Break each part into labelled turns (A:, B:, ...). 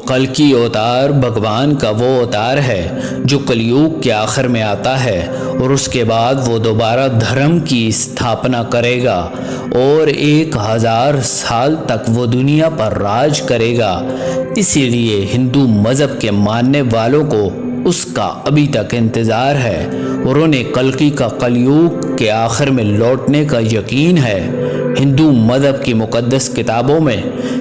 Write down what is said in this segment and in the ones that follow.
A: کلکی اوتار بھگوان کا وہ اوتار ہے جو کلیوگ کے آخر میں آتا ہے اور اس کے بعد وہ دوبارہ دھرم کی استھاپنا کرے گا اور 1000 سال تک وہ دنیا پر راج کرے گا۔ اسی لیے ہندو مذہب کے ماننے والوں کو اس کا ابھی تک انتظار ہے اور انہیں کلکی کا کلیوگ کے آخر میں لوٹنے کا یقین ہے۔ ہندو مذہب کی مقدس کتابوں میں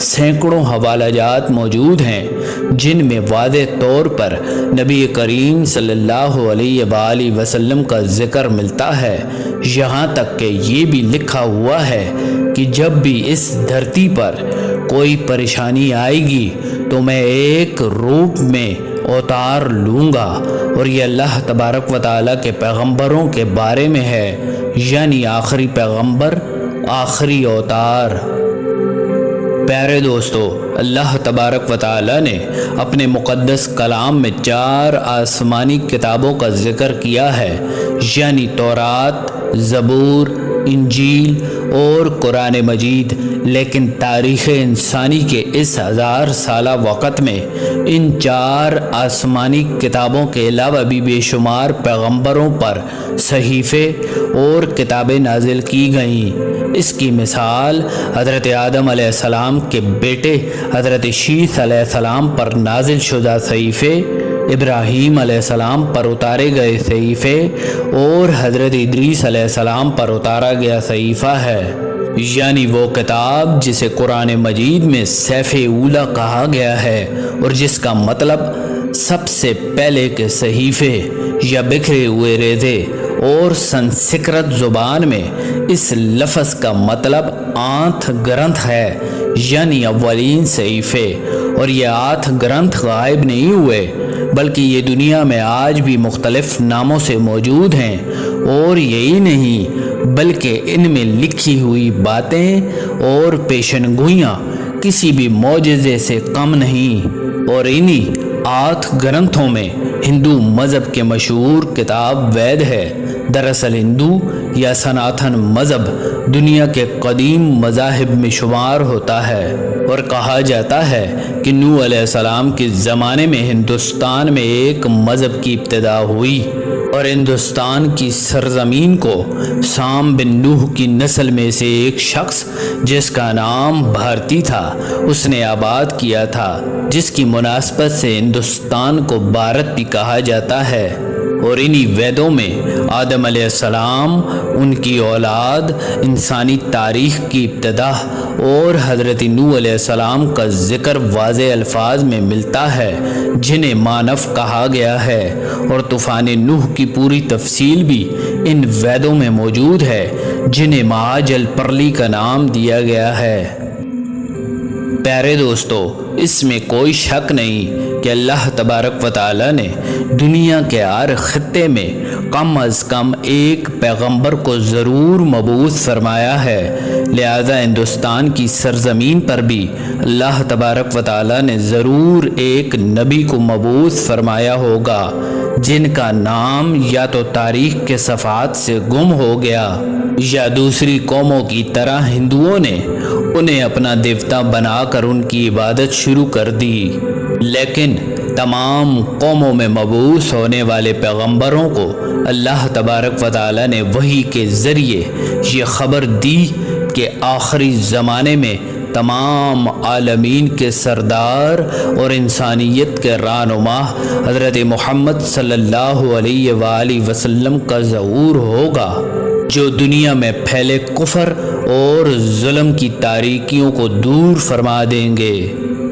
A: سینکڑوں حوالہ جات موجود ہیں جن میں واضح طور پر نبی کریم صلی اللہ علیہ وآلہ وسلم کا ذکر ملتا ہے، یہاں تک کہ یہ بھی لکھا ہوا ہے کہ جب بھی اس دھرتی پر کوئی پریشانی آئے گی تو میں ایک روپ میں اوتار لوں گا، اور یہ اللہ تبارک و تعالیٰ کے پیغمبروں کے بارے میں ہے، یعنی آخری پیغمبر، آخری اوتار۔ پیارے دوستو، اللہ تبارک و تعالیٰ نے اپنے مقدس کلام میں 4 آسمانی کتابوں کا ذکر کیا ہے، یعنی تورات، زبور، انجیل اور قرآن مجید، لیکن تاریخ انسانی کے اس 1000 سالہ وقت میں ان 4 آسمانی کتابوں کے علاوہ بھی بے شمار پیغمبروں پر صحیفے اور کتابیں نازل کی گئیں۔ اس کی مثال حضرت آدم علیہ السلام کے بیٹے حضرت شیث علیہ السلام پر نازل شدہ صحیفے، ابراہیم علیہ السلام پر اتارے گئے صحیفے اور حضرت ادریس علیہ السلام پر اتارا گیا صحیفہ ہے، یعنی وہ کتاب جسے قرآن مجید میں سیف اولا کہا گیا ہے اور جس کا مطلب سب سے پہلے کے صحیفے یا بکھرے ہوئے ریزے، اور سنسکرت زبان میں اس لفظ کا مطلب آنتھ گرنتھ ہے، یعنی اولین صحیفے۔ اور یہ آنتھ گرنتھ غائب نہیں ہوئے بلکہ یہ دنیا میں آج بھی مختلف ناموں سے موجود ہیں، اور یہی نہیں بلکہ ان میں لکھی ہوئی باتیں اور پیشن گوئیاں کسی بھی معجزے سے کم نہیں۔ اور انہی آنتھ گرنتھوں میں ہندو مذہب کے مشہور کتاب وید ہے۔ دراصل ہندو یا سناتن مذہب دنیا کے قدیم مذاہب میں شمار ہوتا ہے، اور کہا جاتا ہے کہ نوح علیہ السلام کے زمانے میں ہندوستان میں ایک مذہب کی ابتدا ہوئی، اور ہندوستان کی سرزمین کو سام بن نوح کی نسل میں سے ایک شخص جس کا نام بھارتی تھا اس نے آباد کیا تھا، جس کی مناسبت سے ہندوستان کو بھارت بھی کہا جاتا ہے۔ اور انہی ویدوں میں آدم علیہ السلام، ان کی اولاد، انسانی تاریخ کی ابتدا اور حضرت نوح علیہ السلام کا ذکر واضح الفاظ میں ملتا ہے جنہیں مانف کہا گیا ہے، اور طوفان نوح کی پوری تفصیل بھی ان ویدوں میں موجود ہے جنہیں مہاجل پرلی کا نام دیا گیا ہے۔ پیارے دوستو، اس میں کوئی شک نہیں کہ اللہ تبارک و تعالیٰ نے دنیا کے ہر خطے میں کم از کم ایک پیغمبر کو ضرور مبعوث فرمایا ہے، لہذا ہندوستان کی سرزمین پر بھی اللہ تبارک و تعالیٰ نے ضرور ایک نبی کو مبعوث فرمایا ہوگا جن کا نام یا تو تاریخ کے صفحات سے گم ہو گیا یا دوسری قوموں کی طرح ہندوؤں نے انہیں اپنا دیوتا بنا کر ان کی عبادت شروع کر دی، لیکن تمام قوموں میں مبعوث ہونے والے پیغمبروں کو اللہ تبارک و تعالیٰ نے وحی کے ذریعے یہ خبر دی کہ آخری زمانے میں تمام عالمین کے سردار اور انسانیت کے رہنما حضرت محمد صلی اللہ علیہ وآلہ وسلم کا ظہور ہوگا، جو دنیا میں پھیلے کفر اور ظلم کی تاریکیوں کو دور فرما دیں گے۔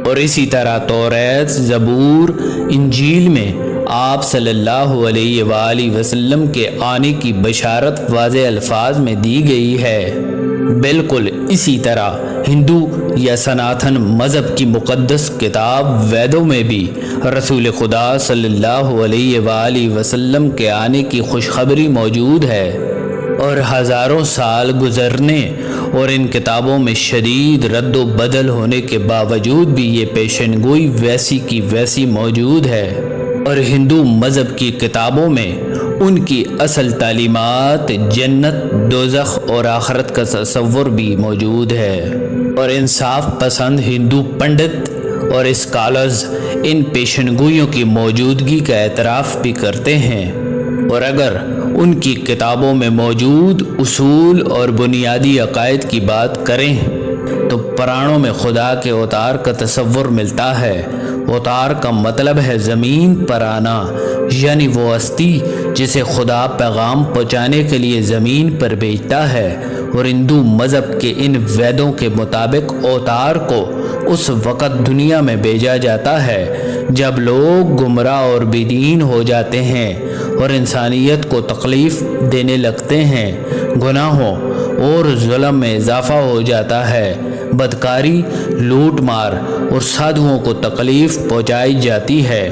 A: اور اسی طرح توریت، زبور، انجیل میں آپ صلی اللہ علیہ وآلہ وسلم کے آنے کی بشارت واضح الفاظ میں دی گئی ہے۔ بالکل اسی طرح ہندو یا سناتن مذہب کی مقدس کتاب ویدوں میں بھی رسول خدا صلی اللہ علیہ وآلہ وسلم کے آنے کی خوشخبری موجود ہے، اور ہزاروں سال گزرنے اور ان کتابوں میں شدید رد و بدل ہونے کے باوجود بھی یہ پیشن گوئی ویسی کی ویسی موجود ہے، اور ہندو مذہب کی کتابوں میں ان کی اصل تعلیمات، جنت، دوزخ اور آخرت کا تصور بھی موجود ہے۔ اور انصاف پسند ہندو پنڈت اور اسکالرز ان پیشنگوئیوں کی موجودگی کا اعتراف بھی کرتے ہیں، اور اگر ان کی کتابوں میں موجود اصول اور بنیادی عقائد کی بات کریں تو پرانوں میں خدا کے اوتار کا تصور ملتا ہے۔ اوتار کا مطلب ہے زمین پر آنا، یعنی وہ ہستی جسے خدا پیغام پہنچانے کے لیے زمین پر بھیجتا ہے، اور ہندو مذہب کے ان ویدوں کے مطابق اوتار کو اس وقت دنیا میں بھیجا جاتا ہے جب لوگ گمراہ اور بے دین ہو جاتے ہیں اور انسانیت کو تکلیف دینے لگتے ہیں، گناہوں اور ظلم میں اضافہ ہو جاتا ہے، بدکاری، لوٹ مار اور سادھوؤں کو تکلیف پہنچائی جاتی ہے۔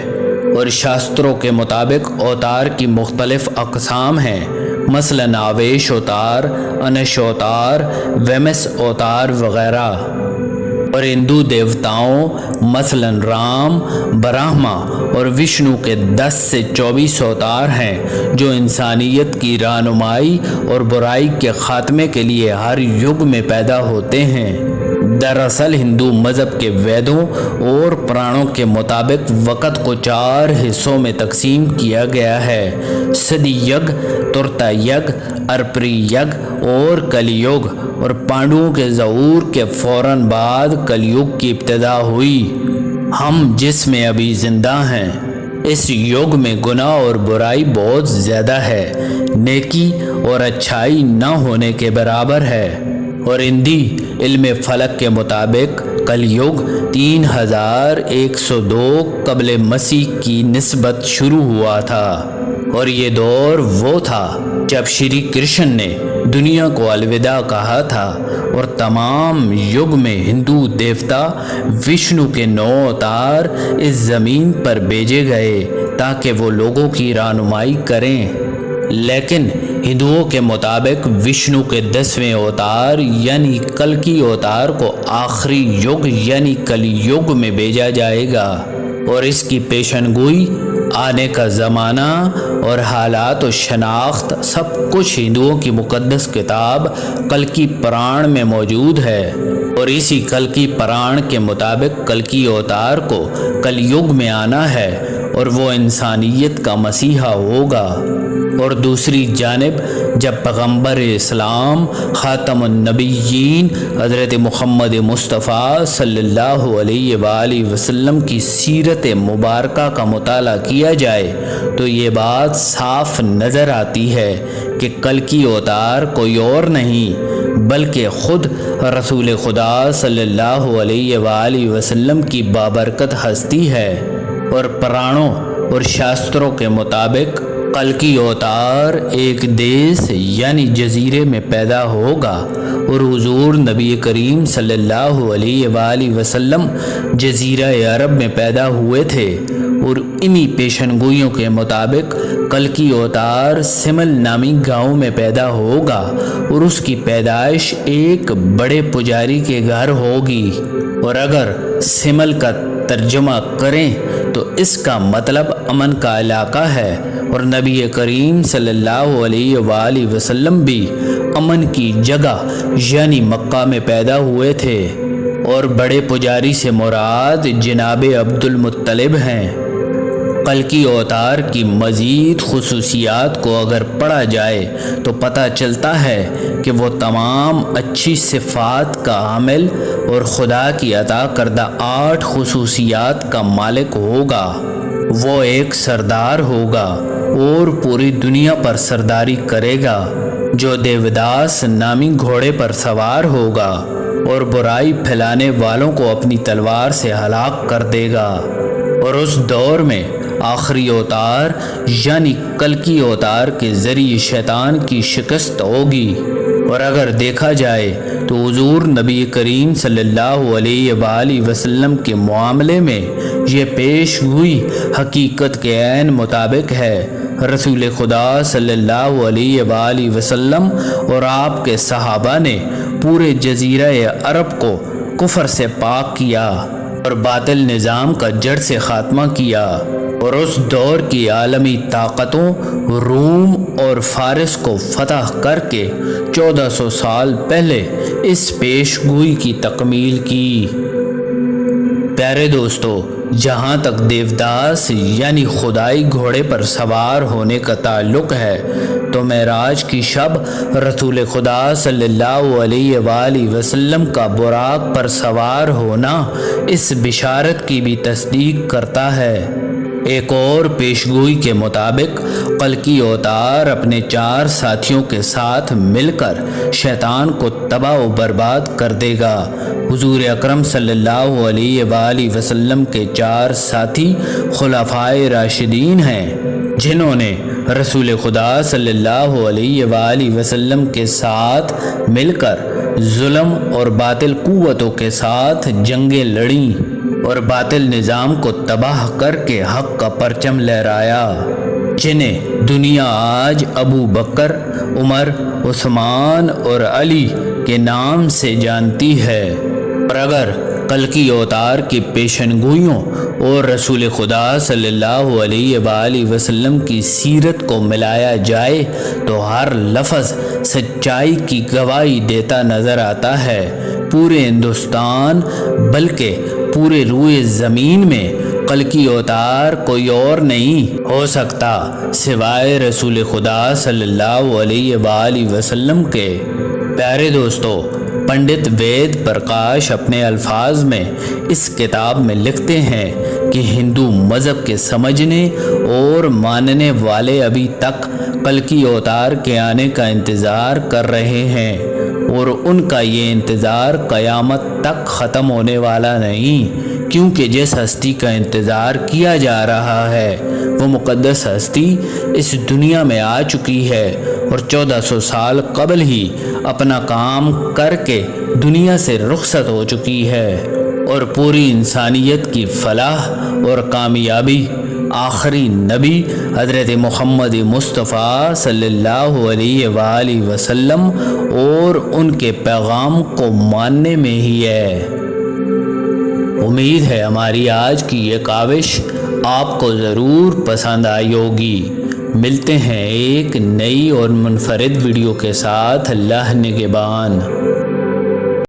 A: اور شاستروں کے مطابق اوتار کی مختلف اقسام ہیں، مثلاً آویش اوتار، انش اوتار، ویمس اوتار وغیرہ۔ اور ہندو دیوتاؤں مثلاً رام، برہما اور وشنو کے 10 سے 24 اوتار ہیں جو انسانیت کی رہنمائی اور برائی کے خاتمے کے لیے ہر یگ میں پیدا ہوتے ہیں۔ دراصل ہندو مذہب کے ویدوں اور پرانوں کے مطابق وقت کو 4 حصوں میں تقسیم کیا گیا ہے: سدھی یگ، ترتا یگ، ارپری یگ اور کلی یگ، اور پانڈوؤں کے ظہور کے فوراً بعد کلی یگ کی ابتدا ہوئی۔ ہم جس میں ابھی زندہ ہیں اس یگ میں گناہ اور برائی بہت زیادہ ہے، نیکی اور اچھائی نہ ہونے کے برابر ہے۔ اور ہندی علم فلک کے مطابق کلی یگ 3102 قبل مسیح کی نسبت شروع ہوا تھا، اور یہ دور وہ تھا جب شری کرشن نے دنیا کو الوداع کہا تھا، اور تمام یگ میں ہندو دیوتا وشنو کے 9 اوتار اس زمین پر بھیجے گئے تاکہ وہ لوگوں کی رہنمائی کریں۔ لیکن ہندوؤں کے مطابق وشنو کے 10ویں اوتار یعنی کلکی اوتار کو آخری یگ یعنی کلی یگ میں بھیجا جائے گا، اور اس کی پیشنگوئی، آنے کا زمانہ اور حالات و شناخت سب کچھ ہندوؤں کی مقدس کتاب کلکی پران میں موجود ہے۔ اور اسی کلکی پران کے مطابق کلکی اوتار کو کلی یگ میں آنا ہے اور وہ انسانیت کا مسیحا ہوگا۔ اور دوسری جانب جب پیغمبر اسلام خاتم النبیین حضرت محمد مصطفیٰ صلی اللہ علیہ وآلہ وسلم کی سیرت مبارکہ کا مطالعہ کیا جائے تو یہ بات صاف نظر آتی ہے کہ کلکی اوتار کوئی اور نہیں بلکہ خود رسول خدا صلی اللہ علیہ وآلہ وسلم کی بابرکت ہستی ہے۔ اور پرانوں اور شاستروں کے مطابق کلکی اوتار ایک دیس یعنی جزیرے میں پیدا ہوگا، اور حضور نبی کریم صلی اللہ علیہ وآلہ وسلم جزیرہ عرب میں پیدا ہوئے تھے، اور انہی پیشنگوئیوں کے مطابق کلکی اوتار سمل نامی گاؤں میں پیدا ہوگا، اور اس کی پیدائش ایک بڑے پجاری کے گھر ہوگی۔ اور اگر سمل کا ترجمہ کریں تو اس کا مطلب امن کا علاقہ ہے، اور نبی کریم صلی اللہ علیہ وآلہ وسلم بھی امن کی جگہ یعنی مکہ میں پیدا ہوئے تھے، اور بڑے پجاری سے مراد جناب عبد المطلب ہیں۔ کلکی اوتار کی مزید خصوصیات کو اگر پڑھا جائے تو پتہ چلتا ہے کہ وہ تمام اچھی صفات کا حامل اور خدا کی عطا کردہ 8 خصوصیات کا مالک ہوگا۔ وہ ایک سردار ہوگا اور پوری دنیا پر سرداری کرے گا، جو دیوداس نامی گھوڑے پر سوار ہوگا اور برائی پھیلانے والوں کو اپنی تلوار سے ہلاک کر دے گا۔ اور اس دور میں آخری اوتار یعنی کلکی اوتار کے ذریعے شیطان کی شکست ہوگی۔ اور اگر دیکھا جائے تو حضور نبی کریم صلی اللہ علیہ وآلہ وسلم کے معاملے میں یہ پیش گوئی حقیقت کے عین مطابق ہے۔ رسول خدا صلی اللہ علیہ وآلہ وسلم اور آپ کے صحابہ نے پورے جزیرہ عرب کو کفر سے پاک کیا اور باطل نظام کا جڑ سے خاتمہ کیا، اور اس دور کی عالمی طاقتوں روم اور فارس کو فتح کر کے 1400 سال پہلے اس پیش گوئی کی تکمیل کی۔ پیارے دوستو، جہاں تک دیوداس یعنی خدائی گھوڑے پر سوار ہونے کا تعلق ہے تو معراج کی شب رسول خدا صلی اللہ علیہ وآلہ وسلم کا براق پر سوار ہونا اس بشارت کی بھی تصدیق کرتا ہے۔ ایک اور پیشگوئی کے مطابق کلکی اوتار اپنے 4 ساتھیوں کے ساتھ مل کر شیطان کو تباہ و برباد کر دے گا۔ حضور اکرم صلی اللہ علیہ وآلہ وسلم کے 4 ساتھی خلفائے راشدین ہیں، جنہوں نے رسول خدا صلی اللہ علیہ وآلہ وسلم کے ساتھ مل کر ظلم اور باطل قوتوں کے ساتھ جنگیں لڑیں اور باطل نظام کو تباہ کر کے حق کا پرچم لہرایا، جنہیں دنیا آج ابو بکر، عمر، عثمان اور علی کے نام سے جانتی ہے۔ اور اگر کلکی اوتار کی پیشن گوئیوں اور رسول خدا صلی اللہ علیہ وآلہ وسلم کی سیرت کو ملایا جائے تو ہر لفظ سچائی کی گواہی دیتا نظر آتا ہے۔ پورے ہندوستان بلکہ پورے روئے زمین میں کلکی اوتار کوئی اور نہیں ہو سکتا سوائے رسول خدا صلی اللہ علیہ وآلہ وسلم کے۔ پیارے دوستو، پنڈت وید پرکاش اپنے الفاظ میں اس کتاب میں لکھتے ہیں کہ ہندو مذہب کے سمجھنے اور ماننے والے ابھی تک کلکی اوتار کے آنے کا انتظار کر رہے ہیں، اور ان کا یہ انتظار قیامت تک ختم ہونے والا نہیں، کیونکہ جس ہستی کا انتظار کیا جا رہا ہے وہ مقدس ہستی اس دنیا میں آ چکی ہے اور 1400 سال قبل ہی اپنا کام کر کے دنیا سے رخصت ہو چکی ہے، اور پوری انسانیت کی فلاح اور کامیابی آخری نبی حضرت محمد مصطفیٰ صلی اللہ علیہ وآلہ وسلم اور ان کے پیغام کو ماننے میں ہی ہے۔ امید ہے ہماری آج کی یہ کاوش آپ کو ضرور پسند آئی ہوگی۔ ملتے ہیں ایک نئی اور منفرد ویڈیو کے ساتھ۔ اللہ نگہبان۔